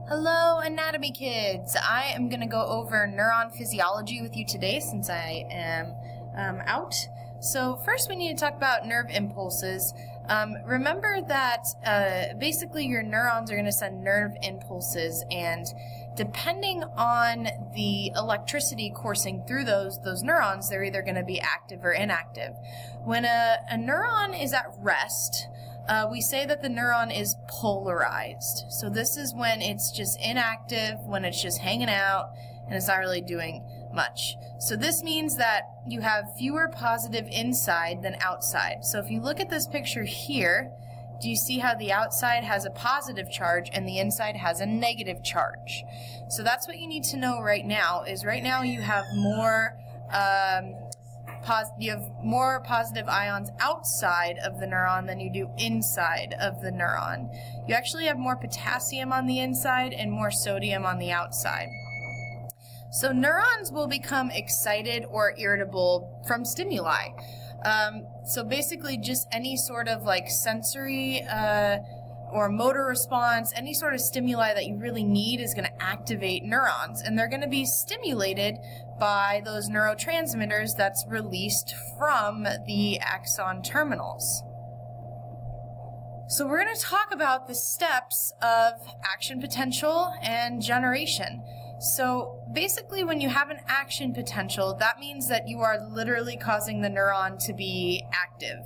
Hello, anatomy kids! I am going to go over neuron physiology with you today since I am out. So first we need to talk about nerve impulses. Remember that basically your neurons are going to send nerve impulses, and depending on the electricity coursing through those neurons, they're either going to be active or inactive. When a neuron is at rest, we say that the neuron is polarized. So this is when it's just inactive, when it's just hanging out, and it's not really doing much. So this means that you have fewer positive inside than outside. So if you look at this picture here, do you see how the outside has a positive charge and the inside has a negative charge? So that's what you need to know right now, is right now you have more positive ions outside of the neuron than you do inside of the neuron. You actually have more potassium on the inside and more sodium on the outside. So neurons will become excited or irritable from stimuli. So basically just any sort of like sensory or motor response, any sort of stimuli that you really need is going to activate neurons, and they're going to be stimulated by those neurotransmitters that's released from the axon terminals. So we're going to talk about the steps of action potential and generation. So basically when you have an action potential, that means that you are literally causing the neuron to be active.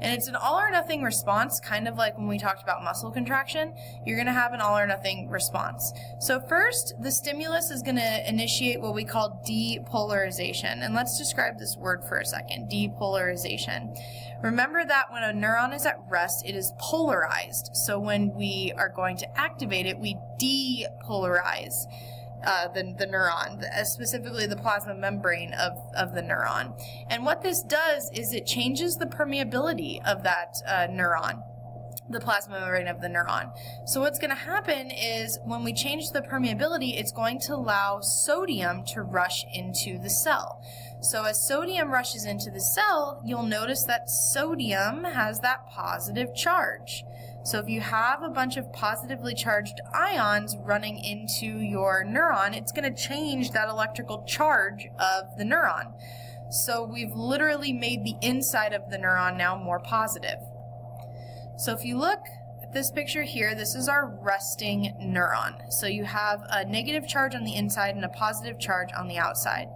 And it's an all or nothing response, kind of like when we talked about muscle contraction. You're going to have an all or nothing response. So first, the stimulus is going to initiate what we call depolarization. And let's describe this word for a second, depolarization. Remember that when a neuron is at rest, it is polarized. So when we are going to activate it, we depolarize the neuron, specifically the plasma membrane of the neuron. And what this does is it changes the permeability of that neuron, the plasma membrane of the neuron. So what's going to happen is when we change the permeability, it's going to allow sodium to rush into the cell. So as sodium rushes into the cell, you'll notice that sodium has that positive charge. So if you have a bunch of positively charged ions running into your neuron, it's going to change that electrical charge of the neuron. So we've literally made the inside of the neuron now more positive. So if you look at this picture here, this is our resting neuron. So you have a negative charge on the inside and a positive charge on the outside.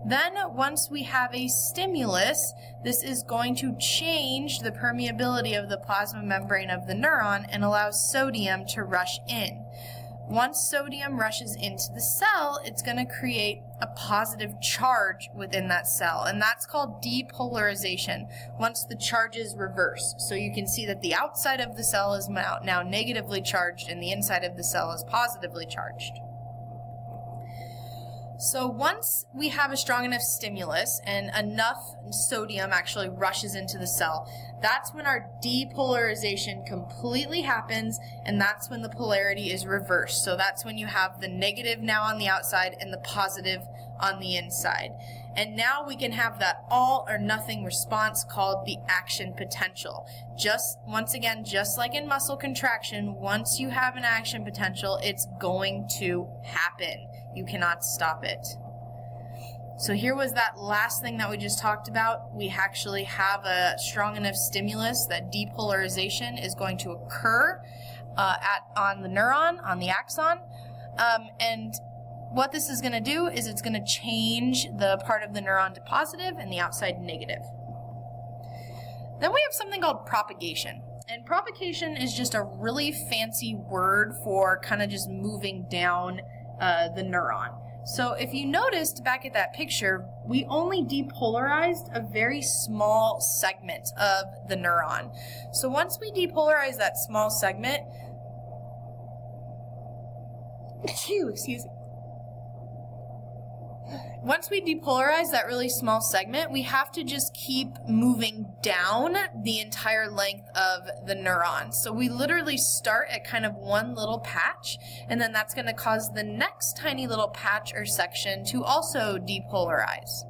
Then once we have a stimulus, this is going to change the permeability of the plasma membrane of the neuron and allow sodium to rush in. Once sodium rushes into the cell, it's going to create a positive charge within that cell, and that's called depolarization, once the charges reverse. So you can see that the outside of the cell is now negatively charged and the inside of the cell is positively charged. So once we have a strong enough stimulus and enough sodium actually rushes into the cell, that's when our depolarization completely happens, and that's when the polarity is reversed. So that's when you have the negative now on the outside and the positive on the inside. And now we can have that all or nothing response called the action potential. Once again, just like in muscle contraction, once you have an action potential, it's going to happen. You cannot stop it. So here was that last thing that we just talked about. We actually have a strong enough stimulus that depolarization is going to occur on the neuron, on the axon. And what this is going to do is it's going to change the part of the neuron to positive and the outside negative. Then we have something called propagation. And propagation is just a really fancy word for kind of just moving down the neuron. So if you noticed back at that picture, we only depolarized a very small segment of the neuron. So once we depolarize that small segment, excuse me. Once we depolarize that really small segment, we have to just keep moving down the entire length of the neuron. So we literally start at kind of one little patch, and then that's going to cause the next tiny little patch or section to also depolarize.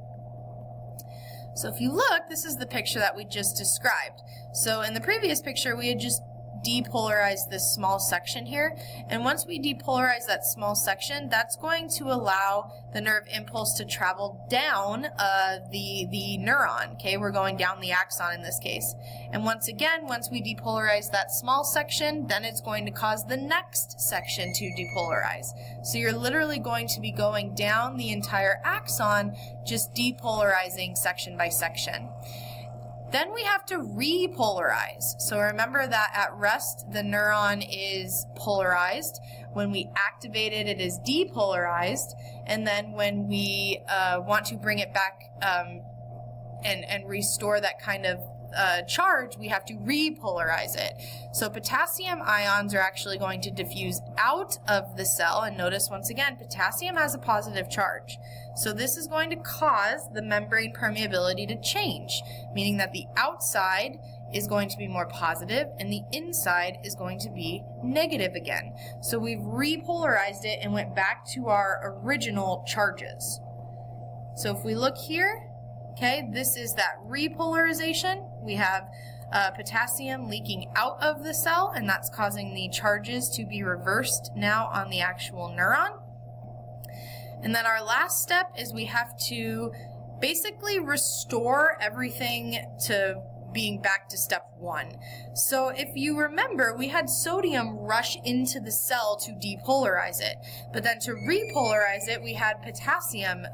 So if you look, this is the picture that we just described. So in the previous picture, we had just depolarize this small section here. And once we depolarize that small section, that's going to allow the nerve impulse to travel down the neuron. Okay, we're going down the axon in this case. And once again, once we depolarize that small section, then it's going to cause the next section to depolarize. So you're literally going to be going down the entire axon, just depolarizing section by section. Then we have to repolarize. So remember that at rest, the neuron is polarized. When we activate it, it is depolarized. And then when we want to bring it back and restore that kind of charge, we have to repolarize it. So potassium ions are actually going to diffuse out of the cell, and notice once again, potassium has a positive charge. So this is going to cause the membrane permeability to change, meaning that the outside is going to be more positive and the inside is going to be negative again. So we've repolarized it and went back to our original charges. So if we look here, okay, this is that repolarization. We have potassium leaking out of the cell, and that's causing the charges to be reversed now on the actual neuron. And then our last step is we have to basically restore everything to being back to step one. So if you remember, we had sodium rush into the cell to depolarize it, but then to repolarize it, we had potassium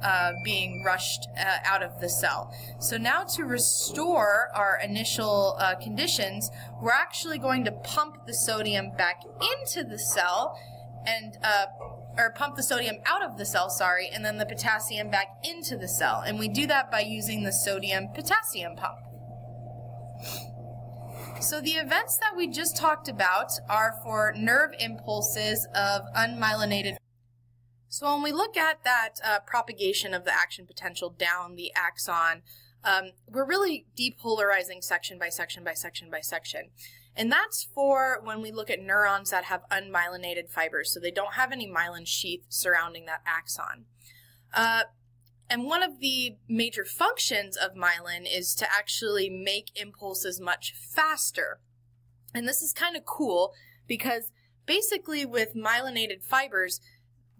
being rushed out of the cell. So now to restore our initial conditions, we're actually going to pump the sodium back into the cell and or pump the sodium out of the cell, sorry, and then the potassium back into the cell. And we do that by using the sodium-potassium pump. So the events that we just talked about are for nerve impulses of unmyelinated. So when we look at that propagation of the action potential down the axon, we're really depolarizing section by section by section by section. And that's for when we look at neurons that have unmyelinated fibers, so they don't have any myelin sheath surrounding that axon. And one of the major functions of myelin is to actually make impulses much faster. And this is kind of cool because basically with myelinated fibers,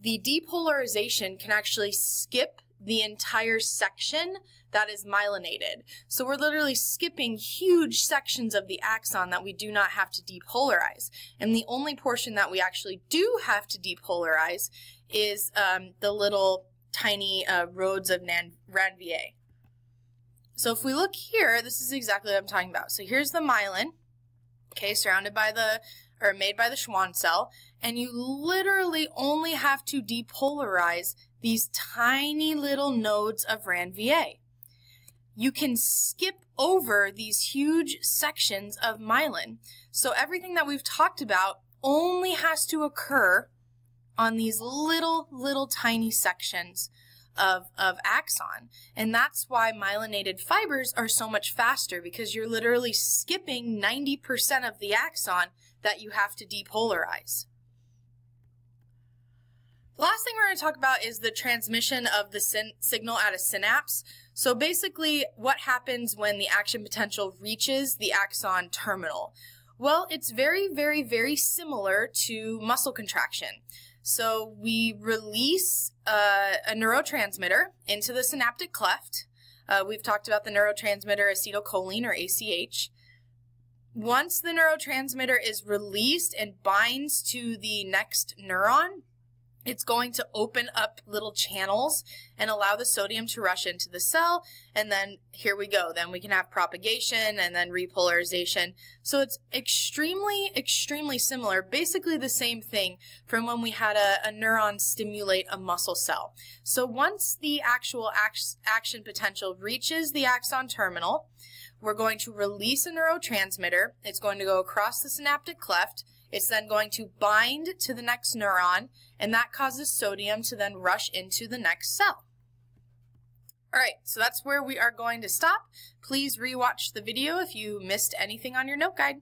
the depolarization can actually skip the entire section that is myelinated. So we're literally skipping huge sections of the axon that we do not have to depolarize. And the only portion that we actually do have to depolarize is the little tiny roads of Ranvier. So if we look here, this is exactly what I'm talking about. So here's the myelin, okay, surrounded by or made by the Schwann cell, and you literally only have to depolarize these tiny little nodes of Ranvier. You can skip over these huge sections of myelin. So everything that we've talked about only has to occur on these little tiny sections of axon. And that's why myelinated fibers are so much faster, because you're literally skipping 90% of the axon that you have to depolarize. The last thing we're going to talk about is the transmission of the signal at a synapse. So basically what happens when the action potential reaches the axon terminal? Well, it's very similar to muscle contraction. So we release a neurotransmitter into the synaptic cleft. We've talked about the neurotransmitter acetylcholine, or ACH. Once the neurotransmitter is released and binds to the next neuron, it's going to open up little channels and allow the sodium to rush into the cell, and then here we go. Then we can have propagation and then repolarization. So it's extremely similar, basically the same thing from when we had a neuron stimulate a muscle cell. So once the actual action potential reaches the axon terminal, we're going to release a neurotransmitter. It's going to go across the synaptic cleft. It's then going to bind to the next neuron, and that causes sodium to then rush into the next cell. All right, so that's where we are going to stop. Please rewatch the video if you missed anything on your note guide.